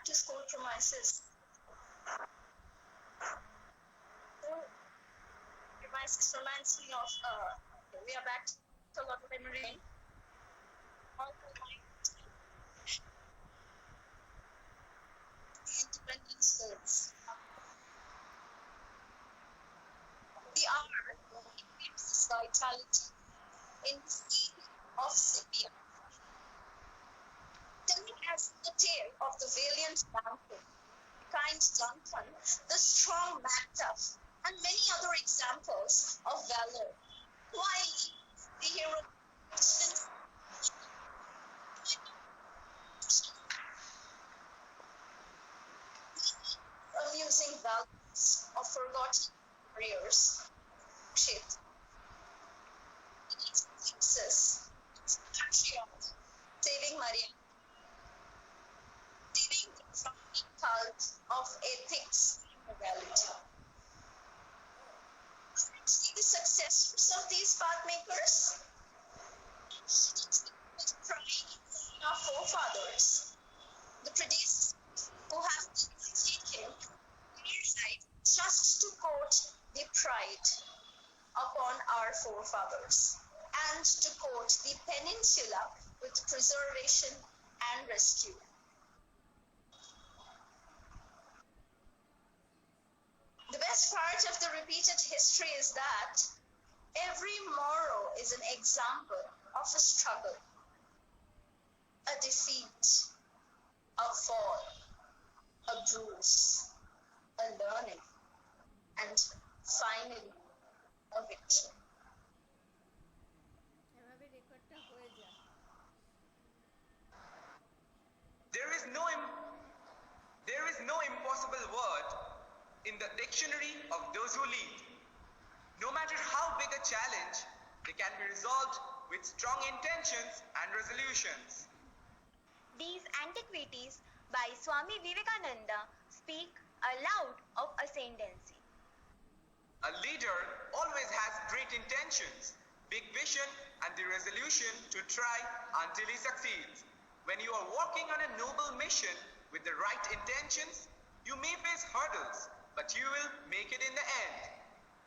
back to school premises. Premises reminds me of, we are back to a lot of memory. The independence days. We are its vitality in the sea of Scipio. Telling as the tale of the valiant Duncan, kind Duncan, the strong Macduff, and many other examples of valor. Why the hero amusing values of forgotten warriors, ship, success, patriot, saving Maria, saving the frowning cult of ethics and morality. See the successes of these pathmakers? Our forefathers, the predecessors who have taken their side, just to quote the pride upon our forefathers, and to quote the peninsula with preservation and rescue. The best part of the repeated history is that every morrow is an example of a struggle, a defeat, a fall, a bruise, a learning, and finally a victory. এভাবে রেকর্ডটা হয়ে যায়। There is no impossible word in the dictionary of those who lead. No matter how big a challenge, they can be resolved with strong intentions and resolutions. These antiquities by Swami Vivekananda speak aloud of ascendancy. A leader always has great intentions, big vision, and the resolution to try until he succeeds. When you are working on a noble mission with the right intentions, you may face hurdles, but you will make it in the end.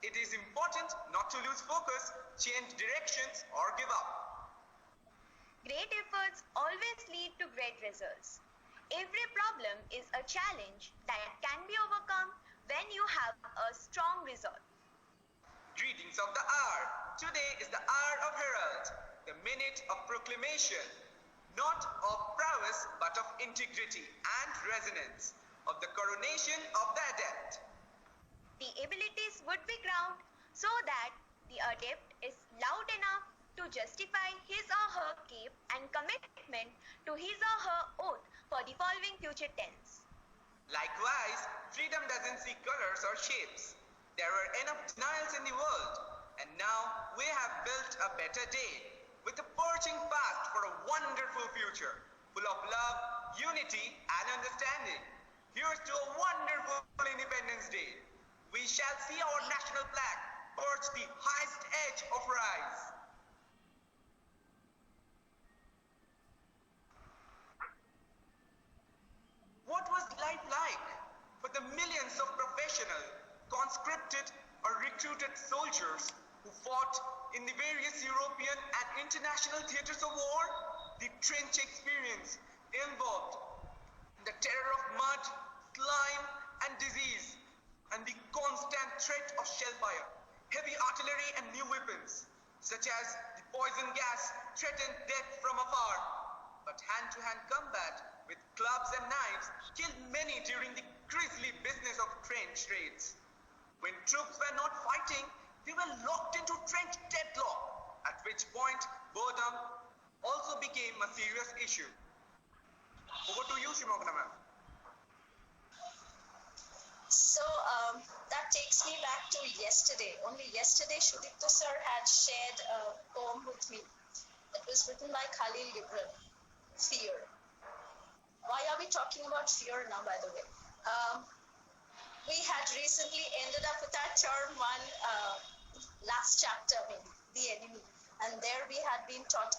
It is important not to lose focus, change directions, or give up. Great efforts always lead to great results. Every problem is a challenge that can be overcome when you have a strong resolve. Greetings of the hour. Today is the hour of herald, the minute of proclamation, not of prowess but of integrity and resonance, of the coronation of the adept. The abilities would be crowned so that the adept is loud enough to justify his or her cape and commitment to his or her oath for the following future tense. Likewise, freedom doesn't see colors or shapes. There were enough denials in the world, and now we have built a better day with a purging past for a wonderful future, full of love, unity, and understanding. Here's to a wonderful Independence Day. We shall see our national flag perch the highest edge of rise. What was life like for the millions of professional, conscripted, or recruited soldiers who fought in the various European and international theaters of war? The trench experience involved the terror of mud, slime, and disease, and the constant threat of shellfire, heavy artillery, and new weapons, such as the poison gas, threatened death from afar. But hand-to-hand combat with clubs and knives killed many during the grisly business of trench raids. When troops were not fighting, they were locked into trench deadlock, at which point boredom also became a serious issue. Over to you, Shimogana ma'am. So that takes me back to yesterday. Only yesterday, Shudipta sir had shared a poem with me. It was written by Khalil Gibran, Fear. Why are we talking about fear now, by the way? We had recently ended up with our term one last chapter, The Enemy. And there we had been taught,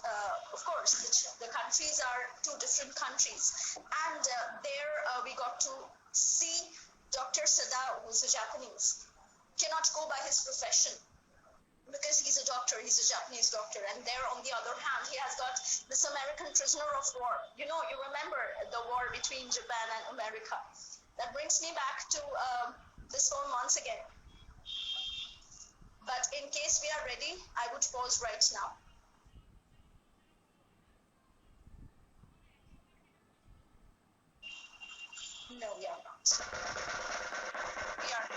of course, the countries are two different countries. And there we to see Dr. Sadao, who's a Japanese, cannot go by his profession because he's a doctor, he's a Japanese doctor, and there on the other hand, he has got this American prisoner of war. You know, you remember the war between Japan and America. That brings me back to this phone once again. But in case we are ready, I would pause right now. No, we are not. We are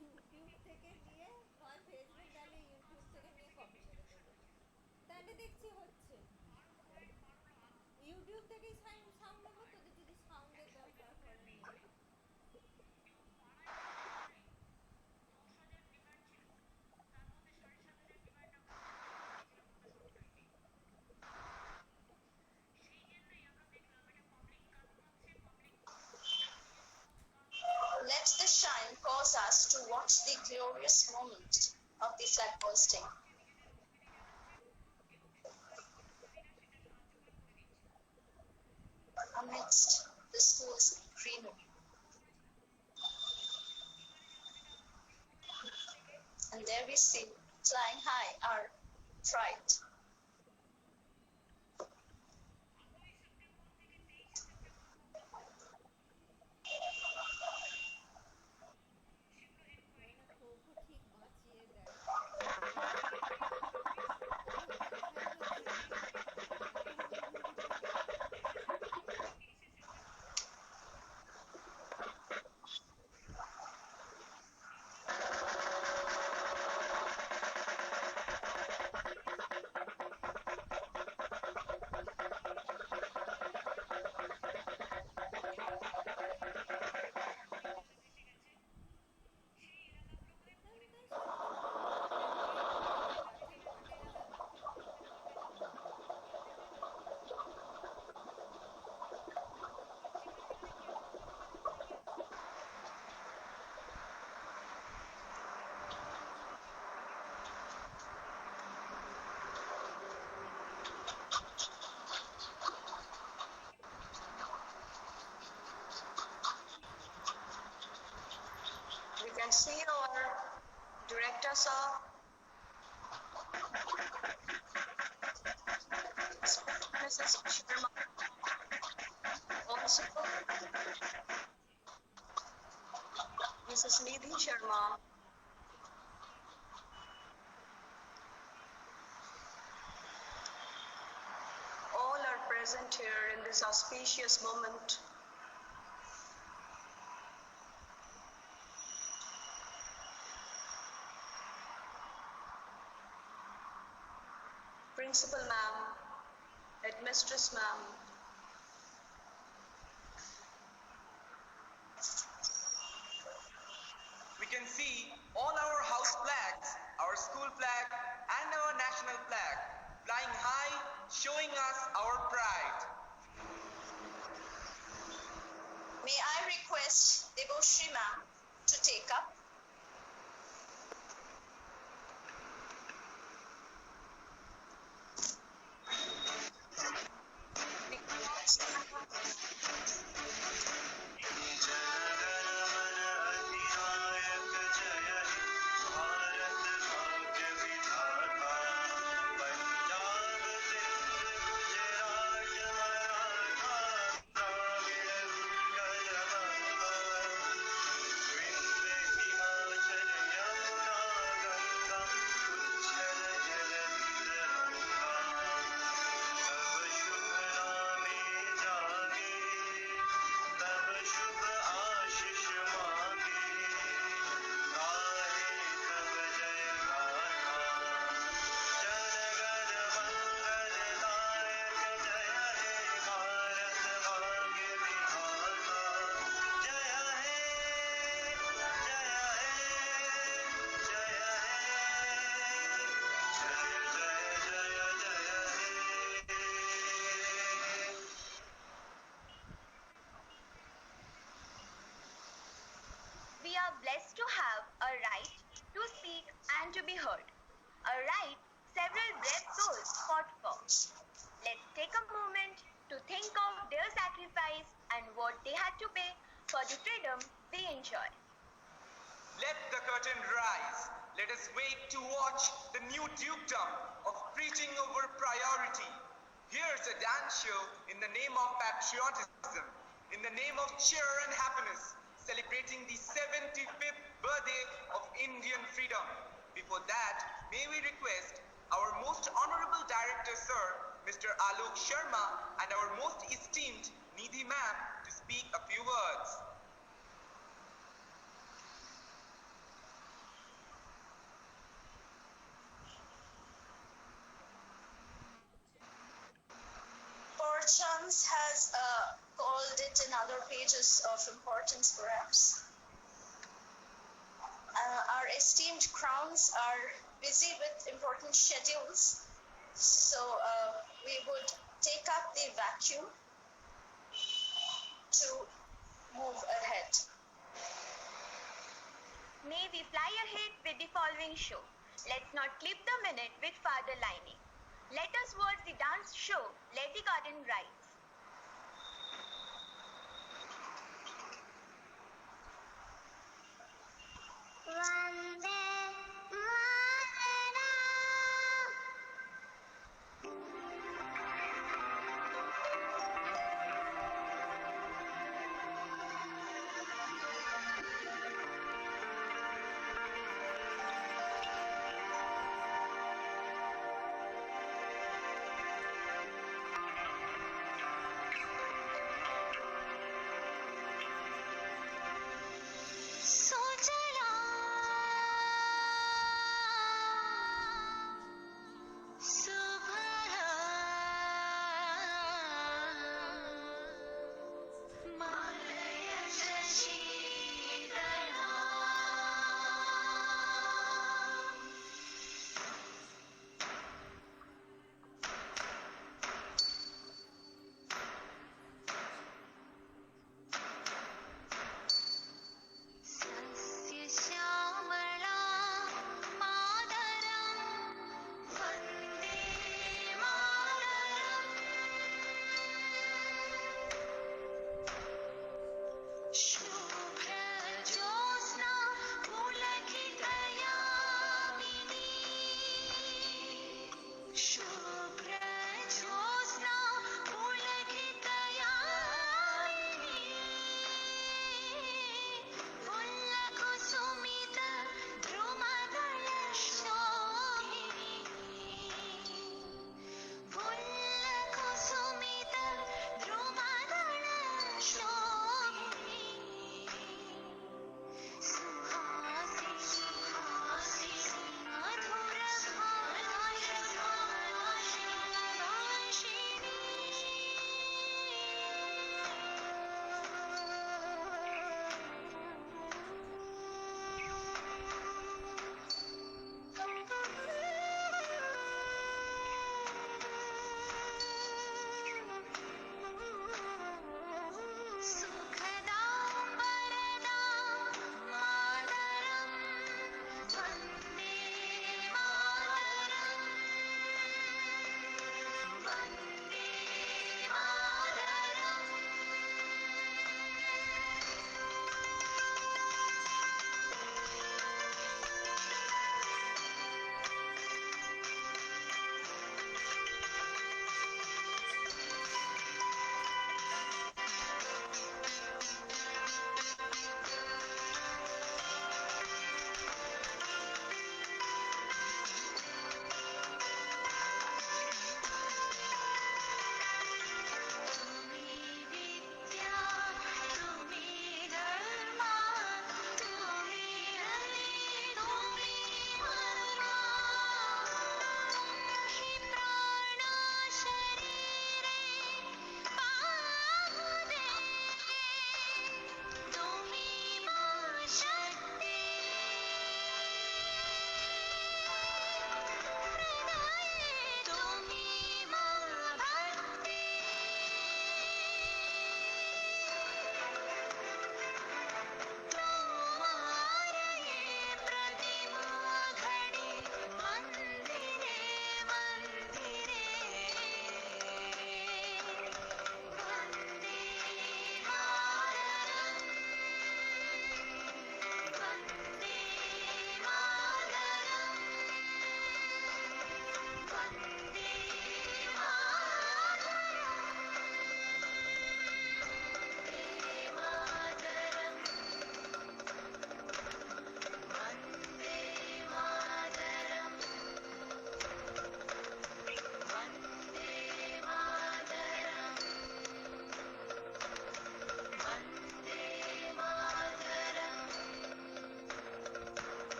YouTube থেকে নিয়ে হয় Facebook নাহলে YouTube থেকে নিয়ে copy মেরে দেবে, তাহলে দেখছি হচ্ছে। ইউটিউব থেকেই সাউন্ড নেবো, তোদের যদি সাউন্ডের দরকার পড়ে নে। let the shine cause us to watch the glorious moment of the flag bursting. Amidst the school's greenery. And there we see, flying high, our pride. ওই না তবু ঠিক বাঁচিয়ে দেয়। We can see our director, sir. Mrs. Sharma. Also, Mrs. Nidhi Sharma. All are present here in this auspicious moment. Principal ma'am, headmistress ma'am, We can see all our house flags, our school flag, and our national flag flying high, showing us our pride. may I request Deboshri ma'am to take up? and to be heard. A right several brave souls fought for. Let's take a moment to think of their sacrifice and what they had to pay for the freedom we enjoy. Let the curtain rise. Let us wait to watch the new dukedom of preaching over priority. Here's a dance show in the name of patriotism, in the name of cheer and happiness, celebrating the 75th birthday of Indian freedom. Before that, may we request our most honorable director, sir, Mr. Alok Sharma, and our most esteemed Nidhi ma'am to speak a few words. Perchance has called it in other pages of importance, perhaps. Our esteemed crowns are busy with important schedules, so we would take up the vacuum to move ahead. May we fly ahead with the following show. Let's not clip the minute with farther lining. Let us watch the dance show, Let the Curtain Rise. Vande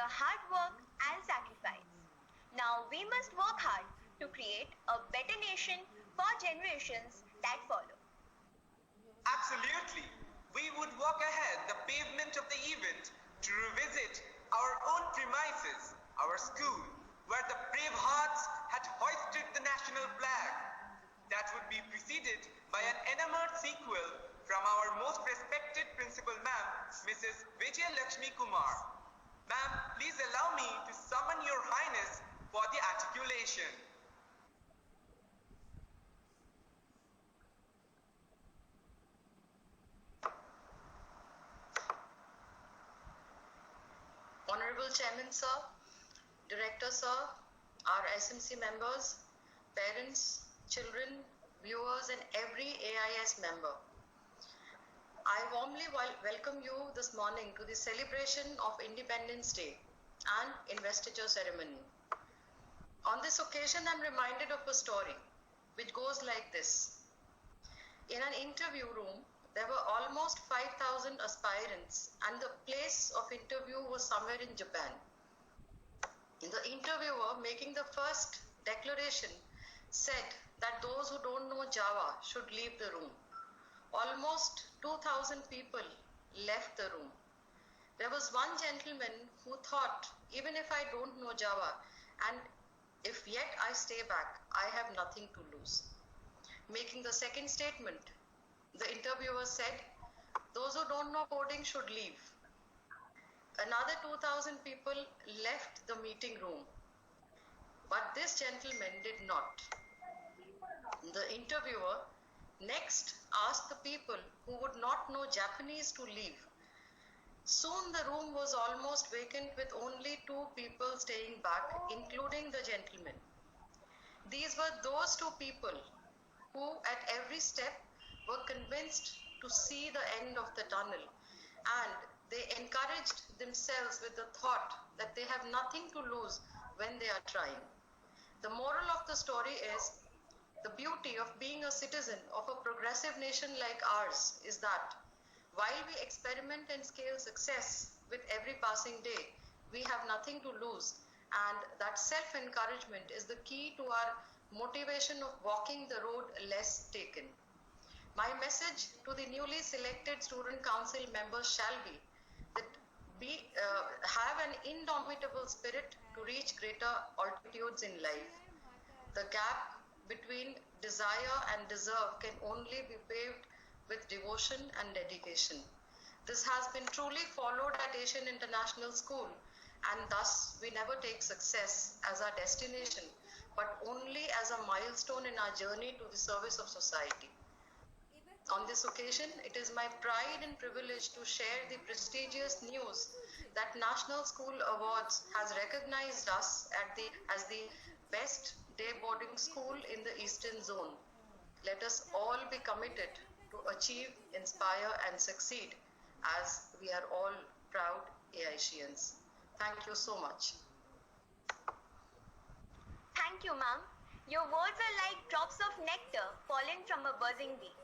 their hard work and sacrifice. Now we must work hard to create a better nation for generations that follow. Absolutely. We would walk ahead the pavement of the event to revisit our own premises, our school, where the brave hearts had hoisted the national flag. That would be preceded by an enamored sequel from our most respected principal ma'am, Mrs. Vijay Lakshmi Kumar. Ma'am, please allow me to summon your highness for the articulation. Honorable Chairman Sir, Director Sir, our SMC members, parents, children, viewers and every AIS member. I warmly welcome you this morning to the celebration of Independence Day and investiture ceremony. On this occasion, I'm reminded of a story which goes like this. In an interview room, there were almost 5,000 aspirants and the place of interview was somewhere in Japan. The interviewer making the first declaration said that those who don't know Java should leave the room. Almost 2,000 people left the room. There was one gentleman who thought, even if I don't know Java and if yet I stay back, I have nothing to lose. Making the second statement, the interviewer said, those who don't know coding should leave. Another 2,000 people left the meeting room, but this gentleman did not. The interviewer next asked the people who would not know Japanese to leave. Soon the room was almost vacant with only 2 people staying back, including the gentleman. These were those 2 people who at every step were convinced to see the end of the tunnel, and they encouraged themselves with the thought that they have nothing to lose when they are trying. The moral of the story is the beauty of being a citizen of a progressive nation like ours is that while we experiment and scale success with every passing day, we have nothing to lose, and that self-encouragement is the key to our motivation of walking the road less taken. My message to the newly selected student council members shall be that have an indomitable spirit to reach greater altitudes in life. The gap between desire and deserve can only be paved with devotion and dedication. This has been truly followed at Asian International School, and thus we never take success as our destination, but only as a milestone in our journey to the service of society. On this occasion, it is my pride and privilege to share the prestigious news that National School Awards has recognized us as the best day boarding school in the Eastern Zone. Let us all be committed to achieve, inspire and succeed as we are all proud AISians. Thank you so much. Thank you, ma'am. Your words are like drops of nectar fallen from a buzzing bee.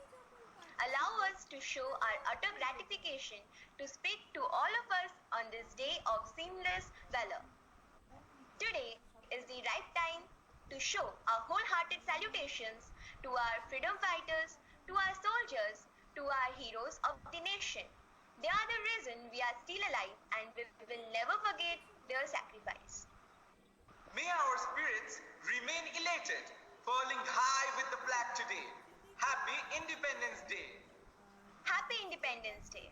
Allow us to show our utter gratification to speak to all of us on this day of seamless valor. Today is the right time to show our wholehearted salutations to our freedom fighters, to our soldiers, to our heroes of the nation. They are the reason we are still alive, and we will never forget their sacrifice. May our spirits remain elated, furling high with the flag today. Happy Independence Day! Happy Independence Day!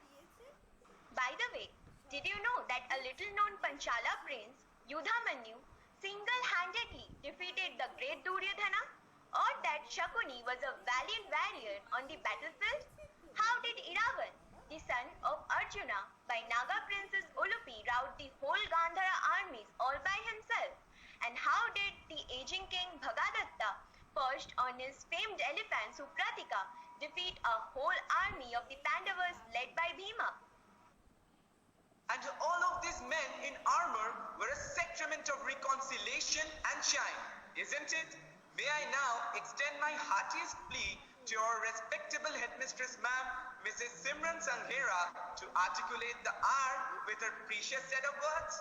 By the way, did you know that a little-known Panchala prince, Yudhamanyu, single-handedly defeated the great Duryodhana? Or that Shakuni was a valiant warrior on the battlefield? How did Iravan, the son of Arjuna, by Naga Princess Ulupi rout the whole Gandhara armies all by himself? And how did the aging king Bhagadatta, perched on his famed elephant Supratika, defeat a whole army of the Pandavas led by Bhima? And all of these men in armor were a sacrament of reconciliation and shine, isn't it? May I now extend my heartiest plea to our respectable headmistress ma'am, Mrs. Simran Sanghera, to articulate the R with her precious set of words?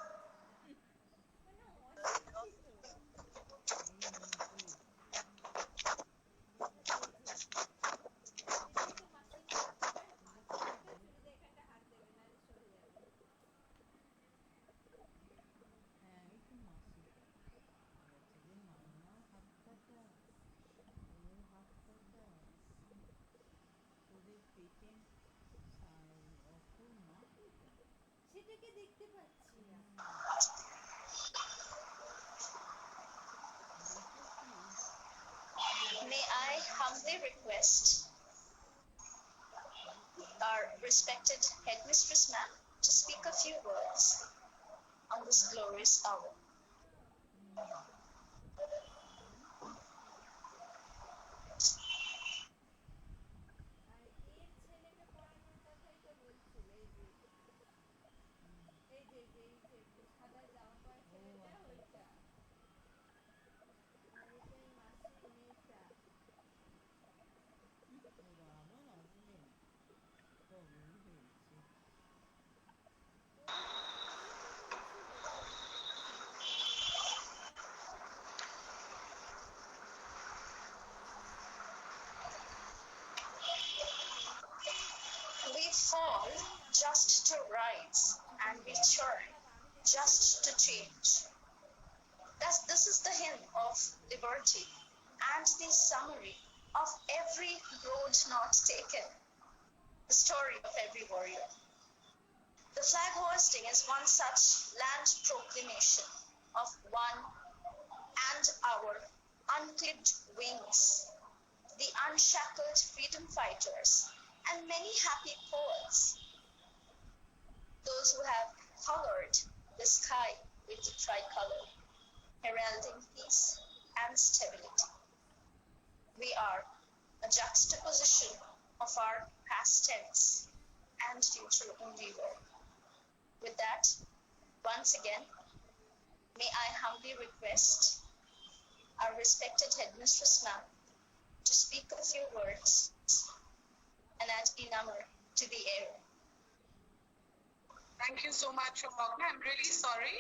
দেখতে পাচ্ছি না। May I humbly request our respected headmistress ma'am to speak a few words on this glorious hour. আর এর ছেলেকে পড়ানোর কথাই তো বলছিল, এই যে সাদা জামা পরা ছেলেটা, ওইটা। আর এটা এই মাসির মেয়েটা। ওই তো বলছিল যে ছেলেটা। We fall just to rise and we churn just to change. This is the hymn of liberty and the summary of every road not taken, the story of every warrior. The flag hoisting is one such land proclamation of one and our unclipped wings, the unshackled freedom fighters, and many happy poets, those who have colored the sky with the tricolor, heralding peace and stability. We are a juxtaposition of our past tense and future endeavor. With that, once again, may I humbly request our respected headmistress ma'am to speak a few words and add enamor to the air. Thank you so much, Mogna. I'm really sorry.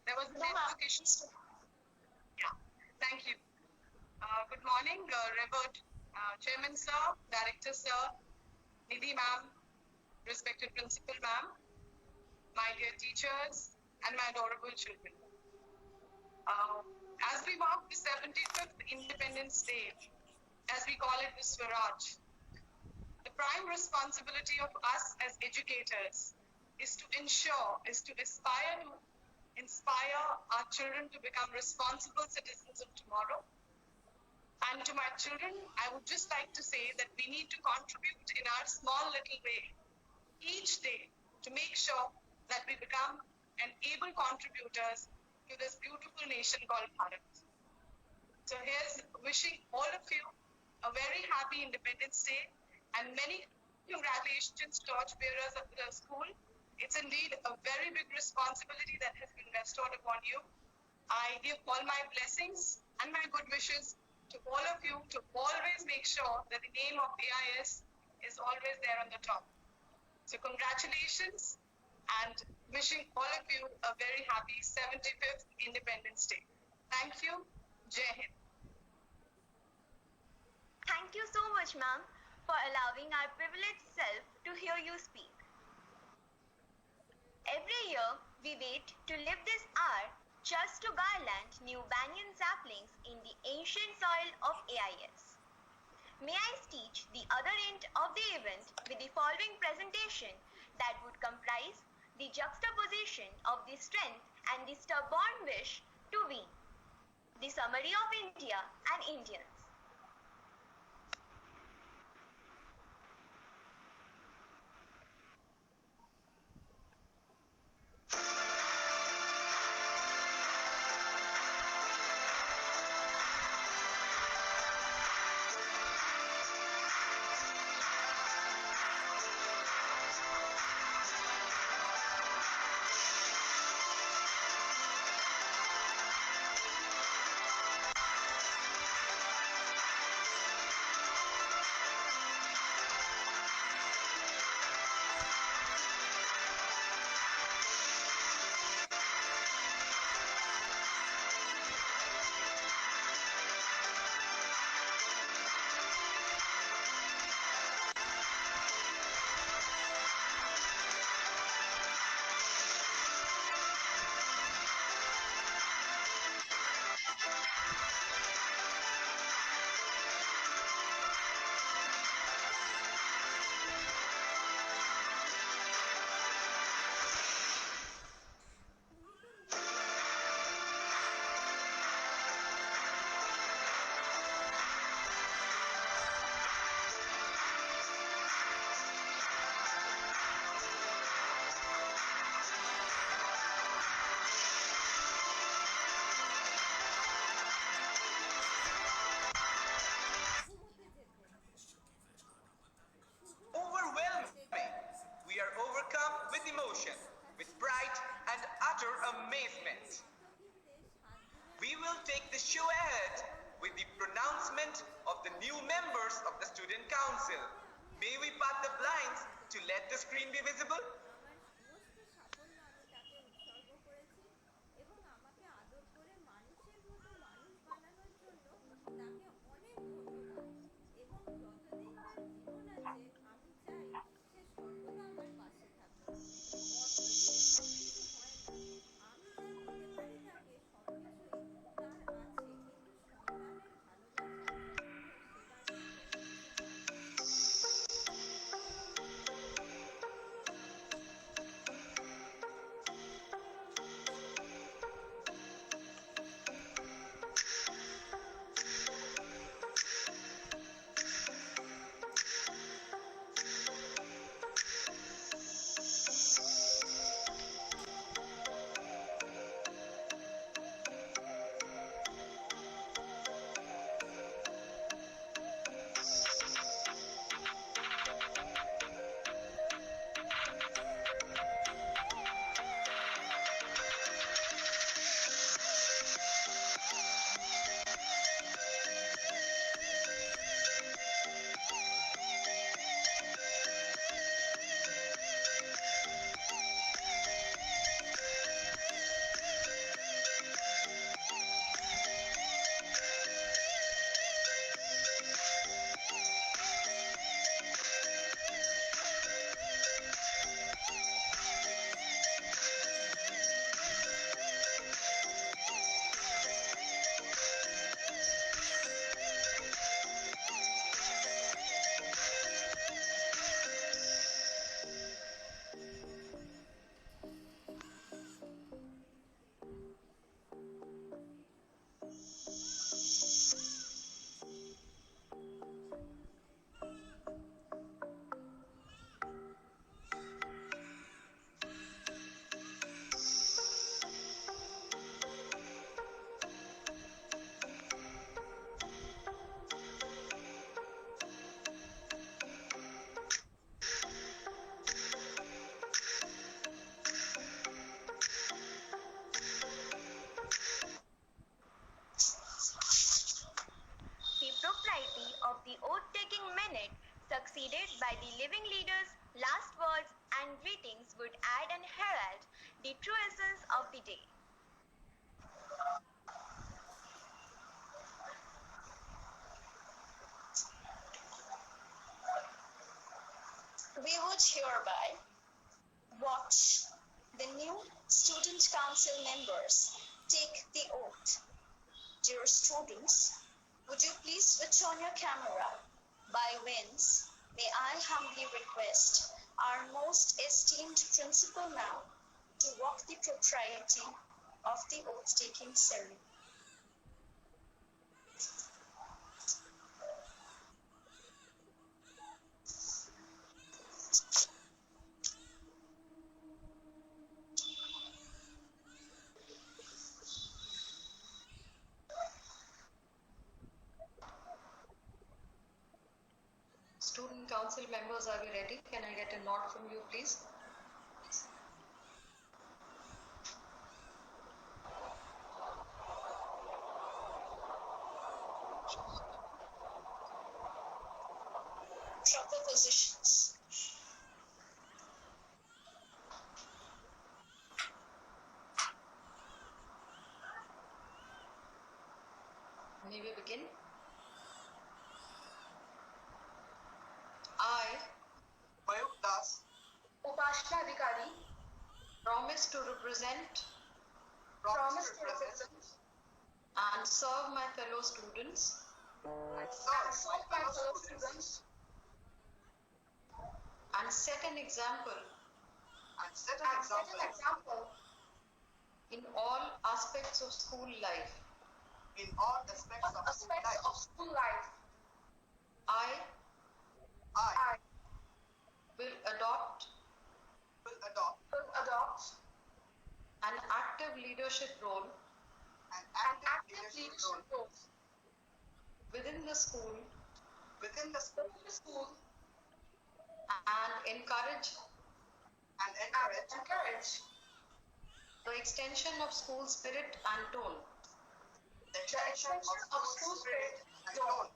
There was a network issue. Yeah, thank you. Good morning, Revered Chairman Sir, Director Sir, Nidhi Ma'am, respected Principal Ma'am, my dear teachers, and my adorable children. As we mark the 75th Independence Day, as we call it the Swaraj, the prime responsibility of us as educators is to inspire our children to become responsible citizens of tomorrow. And to my children, I would just like to say that we need to contribute in our small little way each day to make sure that we become an able contributors to this beautiful nation called Bharat. So here's wishing all of you a very happy Independence Day and many congratulations, torch bearers of the school. It's indeed a very big responsibility that has been bestowed upon you. I give all my blessings and my good wishes to all of you to always make sure that the name of AIS is always there on the top. So congratulations and wishing all of you a very happy 75th Independence Day. Thank you. Jai Hind. Thank you so much, ma'am, for allowing our privileged self to hear you speak. Every year, we wait to live this hour just to garland new banyan saplings in the ancient soil of AIS. May I teach the other end of the event with the following presentation that would comprise the juxtaposition of the strength and the stubborn wish to win, the summary of India and Indians. announcement of the new members of the Student Council. May we part the blinds to let the screen be visible? আমার সমস্ত সাফল্য আমি তাকে উৎসর্গ করেছি এবং আমাকে আদর করে মানুষের মতো মানুষ বানানোর জন্য তাকে অনেক ধন্যবাদ এবং যতদিন তার জীবন আছে আমি চাই সে সর্বদা আমার পাশে থাকুক। অর্থ দিয়ে সব কিছু হয় না, আমি যা দিতে পারি তাকে সব কিছুই তার আছে, কিন্তু সন্তানের ভালোবাসা, যত্ন, সেবার চেয়ে বড় কিছু হয় না। The propriety of the oath-taking minute, succeeded by the living leaders' last words and greetings, would add and herald the true essence of the day. We would hereby watch the new student council members take the oath. Dear students, would you please switch on your camera? By whence may I humbly request our most esteemed principal now to walk the propriety of the oath-taking ceremony. Student council members, are we ready? Can I get a nod from you, please? Proper positions. May we begin? I, Mayuk Das, Upashna Adhikari, promise to represent promise to represent and serve my fellow students and serve my fellow students and set an example and set an example in all aspects of school life. in all aspects of school life. I I will adopt will adopt an active leadership role an active leadership role within the school within the school and encourage and encourage the extension of school spirit and tone. the extension of school spirit and tone.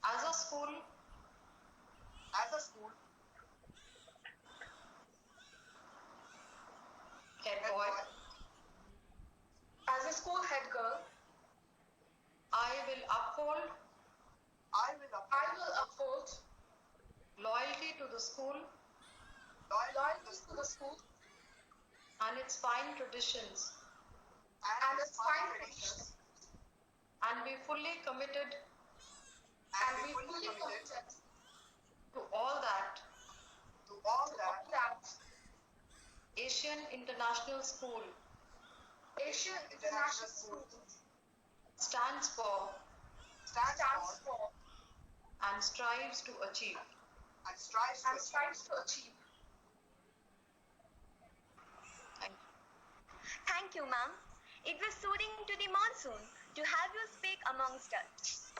As a school, head boy, As a school head girl, I will uphold I will uphold loyalty to the school loyalty to the school and its fine traditions and its fine traditions and be fully committed to all that that Asian International School Asian International School stands for stands for and strives to achieve. and strives to achieve. Thank you. Thank you, ma'am. It was soothing to the monsoon to have you speak amongst us.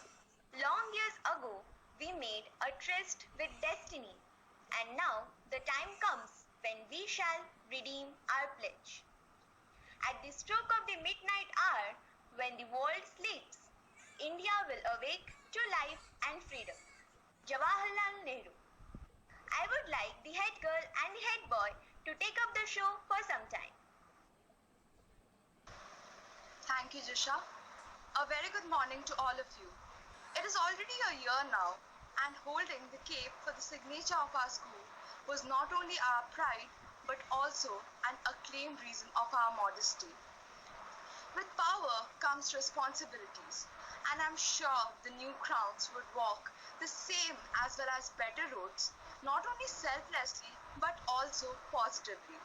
Long years ago, we made a tryst with destiny, and now the time comes when we shall redeem our pledge. At the stroke of the midnight hour, when the world sleeps, India will awake to life and freedom. Jawaharlal Nehru. I would like the head girl and the head boy to take up the show for some time. Thank you, Jisha. A very good morning to all of you. It is already a year now, and holding the cape for the signature of our school was not only our pride, but also an acclaimed reason of our modesty. With power comes responsibilities, and I'm sure the new crowns would walk the same as well as better roads, not only selflessly, but also positively.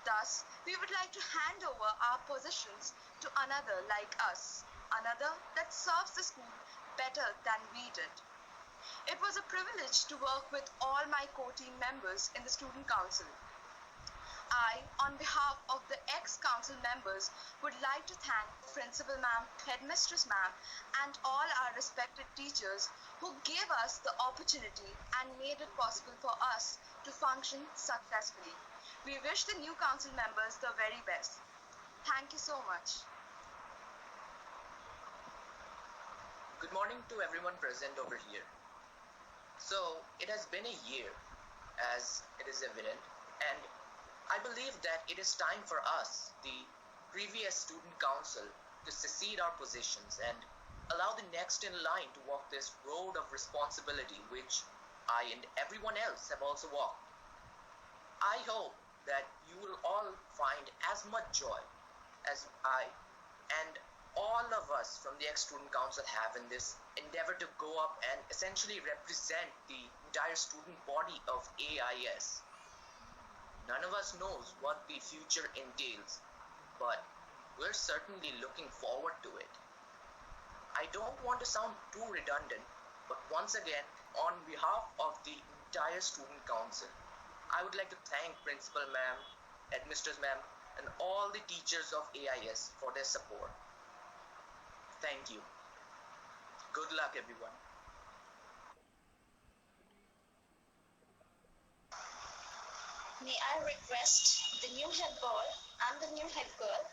Thus, we would like to hand over our positions to another like us, another that serves the school better than we did. It was a privilege to work with all my core team members in the student council. I, on behalf of the ex-council members, would like to thank Principal Ma'am, Headmistress Ma'am, and all our respected teachers who gave us the opportunity and made it possible for us to function successfully. We wish the new council members the very best. Thank you so much. Good morning to everyone present over here. So, it has been a year, as it is evident, and I believe that it is time for us, the previous student council, to secede our positions and allow the next in line to walk this road of responsibility which I and everyone else have also walked. I hope that you will all find as much joy as I and all of us from the ex-student council have in this endeavor to go up and essentially represent the entire student body of AIS. None of us knows what the future entails, but we're certainly looking forward to it. I don't want to sound too redundant, but once again, on behalf of the entire student council, I would like to thank Principal Ma'am, Headmistress Ma'am, and all the teachers of AIS for their support. Thank you. Good luck, everyone. May I request the new head boy and the new head girl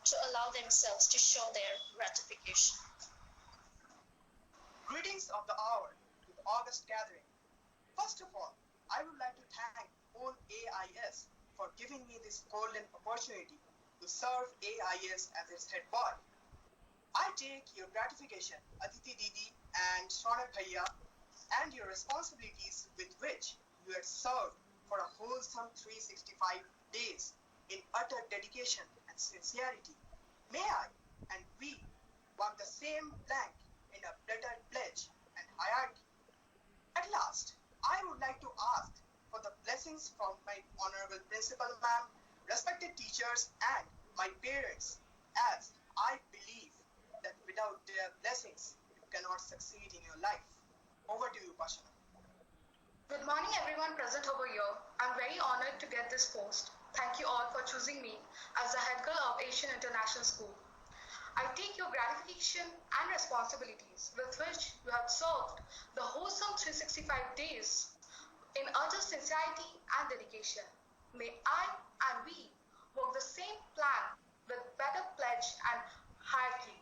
to allow themselves to show their gratification. Greetings of the hour to the August gathering. First of all, I would like to thank whole AIS for giving me this golden opportunity to serve AIS as its head boy. I take your gratification, Aditi Didi and Shaunak Bhaiya, and your responsibilities with which you had served for a wholesome 365 days in utter dedication and sincerity. May I and we walk the same plank in a better pledge and hierarchy. At last, I would like to ask for the blessings from my honorable principal ma'am, respected teachers, and my parents, as I believe that without their blessings, you cannot succeed in your life. Over to you, Pashana. Good morning, everyone present over here. I'm very honored to get this post. Thank you all for choosing me as the head girl of Asian International School. I take your gratification and responsibilities with which you have served the wholesome 365 days in utter sincerity and dedication. May I and we work the same plan with better pledge and hierarchy.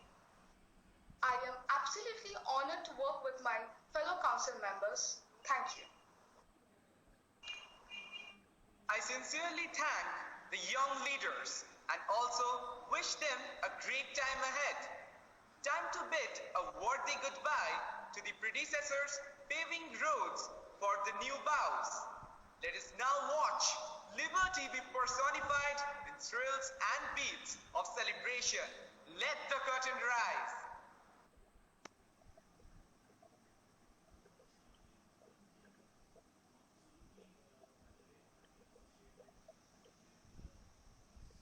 I am absolutely honored to work with my fellow council members. Thank you. I sincerely thank the young leaders and also wish them a great time ahead. Time to bid a worthy goodbye to the predecessors paving roads for the new vows. Let us now watch liberty be personified in thrills and beats of celebration. Let the curtain rise.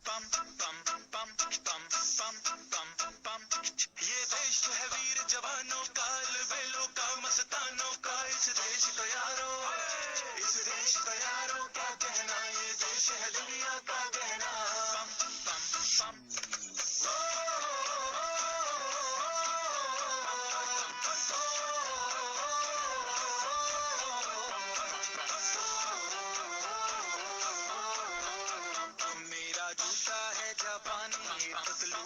पम पम पम पम पम पम पम ये देश है वीर जवानों का बेलों का मस्तानों का इस देश का यारो क्या कहना ये देश है दुनिया का कहना पम पम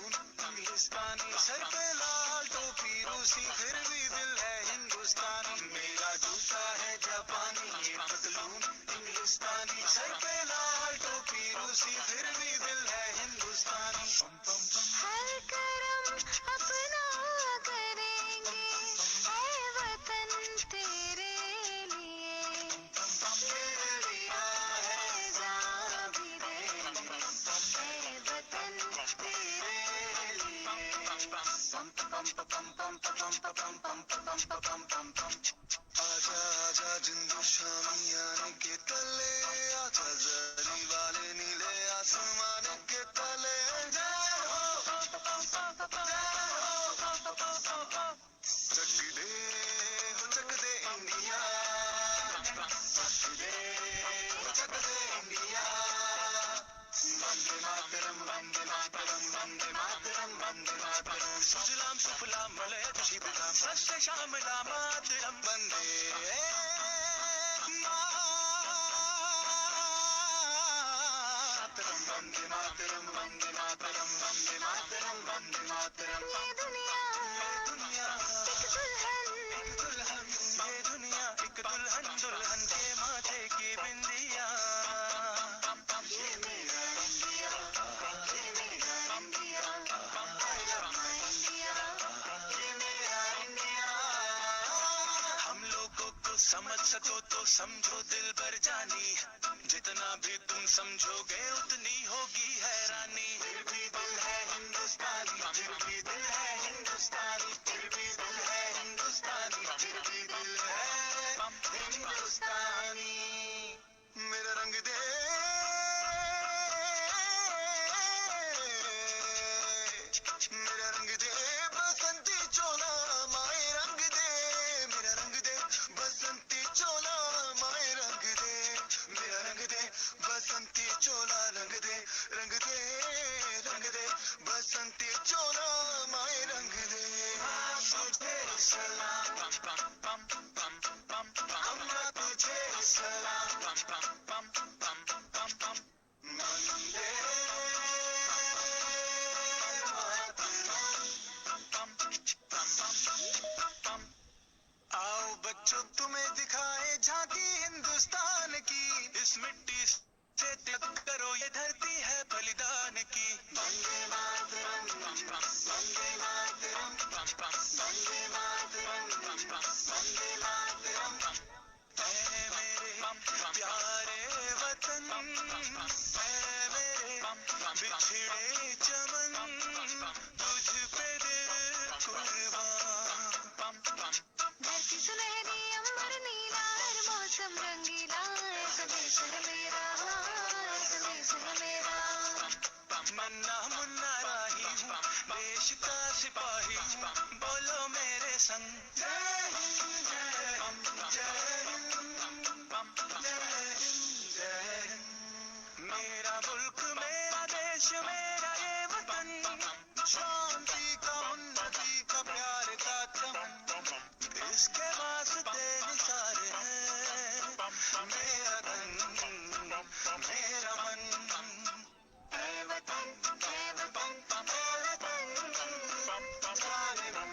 हिंदुस्तानी सर पे लाल टोपी रूसी फिर भी दिल है हिंदुस्तानी मेरा जूता है जापानी ये पतलून हिंदुस्तानी सर पे लाल टोपी रूसी फिर भी दिल है हिंदुस्तानी हर करम अपना करेंगे ऐ वतन तेरे लिए दिया है जान भी देंगे ऐ वतन तेरे आजा आजा जिंदू शामी आने के तले आजा जरी वाले नीले आसमान के तले चक दे इंडिया चक दे इंडिया वंदे मातरम वंदे मातरम वंदे मातरम वंदे मातरम सुजलाम सुफलाम मलयज शीतलाम सस्य श्यामलाम मातरम वंदे मातरम वंदे मातरम वंदे मातरम वंदे मातरम वंदे मातरम ये दुनिया एक दुल्हन ये दुनिया एक दुल्हन दुल्हन के माथे की बिंदिया ये मेरा इंडिया ये मेरा India I love my India ये मेरा इंडिया हम लोगों को समझ सको तो समझो दिल भर जानी जितना भी तुम समझोगे उतनी होगी हैरानी फिर भी दिल है हिंदुस्तानी फिर भी दिल है हिंदुस्तानी फिर भी दिल है हिंदुस्तानी फिर भी दिल है हिंदुस्तानी मेरा रंग दे मेरा रंग दे बसंती चोला माए रंग दे मेरा रंग दे बसंती चोला माए रंग दे मेरा रंग दे बसंती चोला रंग दे बसंती चोला माए रंग दे तुझे सलाम पम पम पम पम पम अम्मा तुझे सलाम पम पम पम पम पम पम वंदे आओ बच्चों तुम्हें दिखाए झांकी हिंदुस्तान की इस मिट्टी से त्याग करो ये धरती है बलिदान की वंदे मातरम वंदे मातरम वंदे मातरम वंदे मातरम ऐ मेरे प्यारे वतन ऐ मेरे बिछड़े चमन तुझ पे दिल कुर्बान धरती सुनहरी अंबर नीला हर मौसम रंगीला एक देश है मेरा एक देश है मेरा मन्ना मुन्ना राही हूँ देश का सिपाही हूँ बोलो मेरे संग जय हिंद जय हिंद जय हिंद जय हिंद जय हिंद मेरा मुल्क मेरा देश मेरा ये वतन शांति का उन्नति का प्यार का चमन इसके वास्ते निसार है मेरा तन मेरा मन ऐ वतन ऐ वतन ऐ वतन जाने मन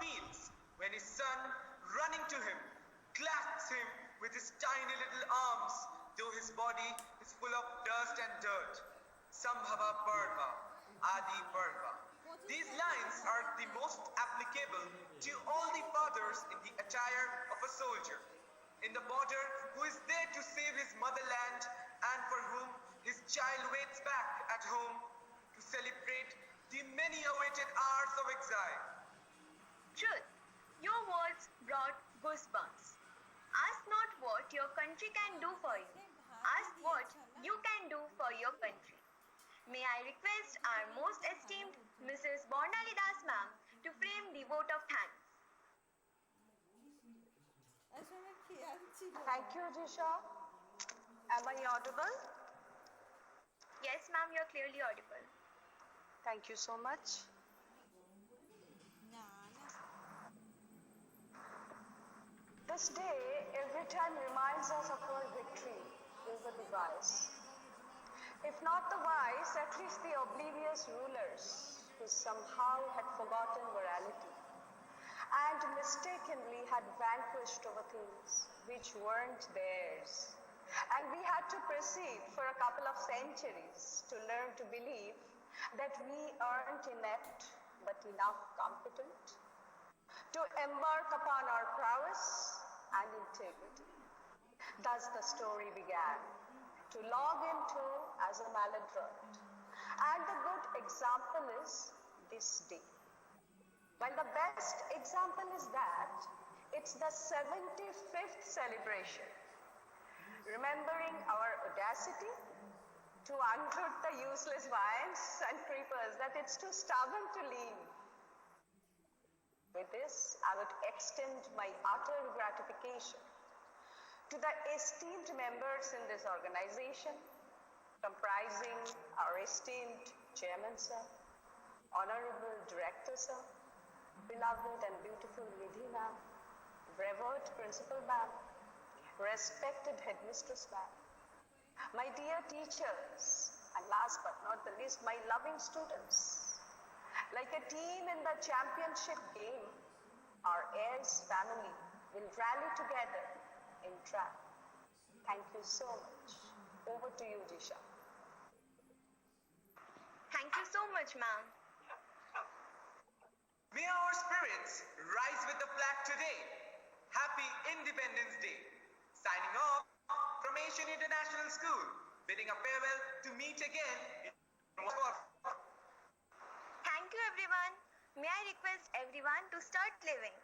feels when his son, running to him, clasps him with his tiny little arms, though his body is full of dust and dirt. Sambhava Parva, Adi Parva. These lines are the most applicable to all the fathers in the attire of a soldier, in the border, who is there to save his motherland and for whom his child waits back at home to celebrate the many awaited hours of exile. Truth, your words brought goosebumps. Ask not what your country can do for you. Ask what you can do for your country. May I request our most esteemed Mrs. Bornali Das ma'am to frame the vote of thanks. আসলে খেয়াল ছিল Thank you, Jisha. Am I audible? Yes, ma'am, you're clearly audible. Thank you so much. না না This day, every time reminds us of our victory over the vice. If not the vice, at least the oblivious rulers who somehow had forgotten morality and mistakenly had vanquished over things which weren't theirs. And we had to proceed for a couple of centuries to learn to believe that we aren't inept but enough competent to embark upon our prowess and integrity. Thus the story began, to log into as a maladroit. And the good example is this day. While the best example is that it's the 75th celebration, remembering our audacity to unroot the useless vines and creepers that it's too stubborn to leave. With this, I would extend my utter gratification to the esteemed members in this organization, comprising our esteemed Chairman Sir, Honorable Director Sir, beloved and beautiful Nidhi Ma'am, revered Principal Ma'am, respected Headmistress Ma'am, my dear teachers, and last but not the least, my loving students. Like a team in the championship game, our heirs family will rally together in track. Thank you so much. Over to you, Jisha. Thank you so much, ma'am. May our spirits rise with the flag today. Happy Independence Day. Signing off from Asian International School, bidding a farewell to meet again in Thank you, everyone. May I request everyone to start living.